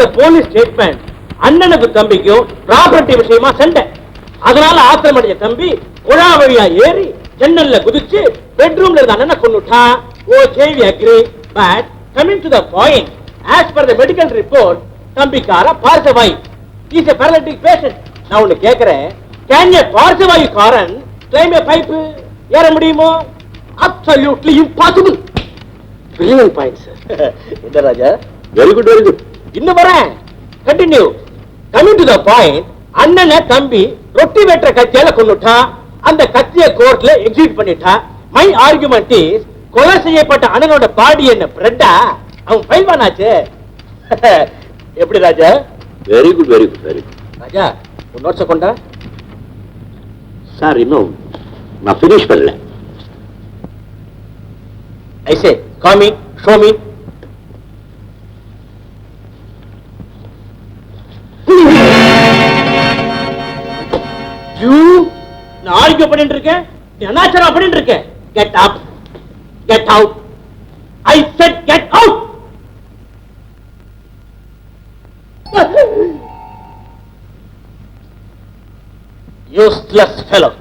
Per the police statement அண்ணனுக்கு தம்பிக்கும் property விஷயமா சண்டை. அதனால ஆத்திரமடைஞ்ச தம்பி குழா வழியா ஏறி ஜன்னல்ல குதிச்சு பெட்ரூம்ல இருந்த அண்ணனை கொன்னுட்டா. ஓ ஜேவி agree, but coming to the point, as per the medical report தம்பிக்கார பார்சவாய் இஸ் எ பேரலிட்டிக் பேஷண்ட். நான் ஒன்னு கேக்குறேன், கேன் எ பார்சவாயுக்காரன் கிளைம் எ பைப் ஏற முடியுமோ? Absolutely impossible. Brilliant point sir. என்ன Raja, very good very good. இன்னும் வரேன், continue. Coming to the point, அண்ணனை தம்பி ரொட்டி வெட்டுற கத்தியால கொன்னுட்டா. அந்த கத்திய கோர்ட்ல எக்ஸிக்யூட் பண்ணிட்டா. மை ஆர்குமெண்ட் இஸ், கொலை செய்யப்பட்ட அண்ணனோட பாடி என்ன பிரெட்டா? அவன் பைல்வானாச்சு. எப்படி ராஜா? Very good very good very good. Raja உன் நோட்ஸை கொண்டா. சார் இன்னும் நான் பினிஷ் பண்ணல. I say, call me, show me. You, நான் ஆர்கியூ பண்ணிட்டு இருக்கேன், நீ அனாச்சாரம் பண்ணிட்டு இருக்க. Get up, get out. I said get out. Useless fellow.